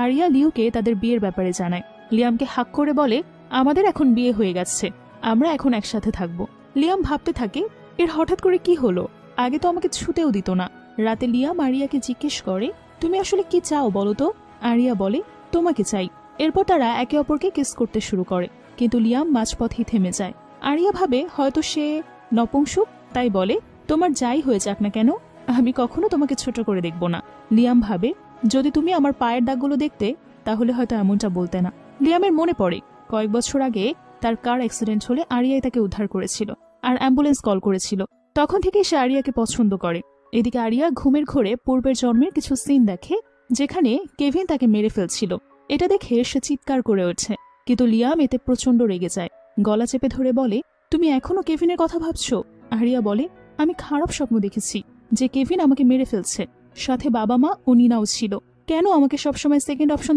Area লিওকে তাদের বিয়ের ব্যাপারে জানায়। লিয়ামকে হাক করে বলে, আমাদের এখন বিয়ে হয়ে গেছে, আমরা এখন একসাথে থাকবো। লিয়াম ভাবতে থাকে, এর হঠাৎ করে কি হলো? আগে তো আমাকে ছুতেও দিত না। রাতে লিয়াম আরিয়াকে জিজ্ঞেস করে, তুমি আসলে কি চাও বলো তো? আরিয়া বলে, তোমাকে চাই। এরপর তারা একে অপরকে কিস করতে শুরু করে, কিন্তু লিয়াম মাঝপথেই থেমে যায়। আরিয়া ভাবে হয়তো সে নপুংসক, তাই বলে, তোমার যাই হয়ে যাক না কেন, আমি কখনো তোমাকে ছোট করে দেখব না। লিয়াম ভাবে, যদি তুমি আমার পায়ের দাগগুলো দেখতে তাহলে হয়তো এমনটা বলতে না। লিয়ামের মনে পড়ে কয়েক বছর আগে তার কার অ্যাক্সিডেন্ট হলে আরিয়াই তাকে উদ্ধার করেছিল আর অ্যাম্বুলেন্স কল করেছিল। তখন থেকেই সে আরিয়াকে পছন্দ করে। এদিকে আরিয়া ঘুমের ঘোরে পূর্বের জন্মের কিছু সিন দেখে, যেখানে কেভিন তাকে মেরে ফেলছিল। এটা দেখে সে চিৎকার করে ওঠে, কিন্তু লিয়াম এতে প্রচন্ড রেগে যায়। গলা চেপে ধরে বলে, তুমি এখনো কেভিনের কথা ভাবছো? আরিয়া বলে, আমি খারাপ স্বপ্ন দেখেছি যে কেভিন আমাকে মেরে ফেলছে, সাথে বাবা মা ও নিনাও ছিল। কেন আমাকে সবসময় সেকেন্ড অপশন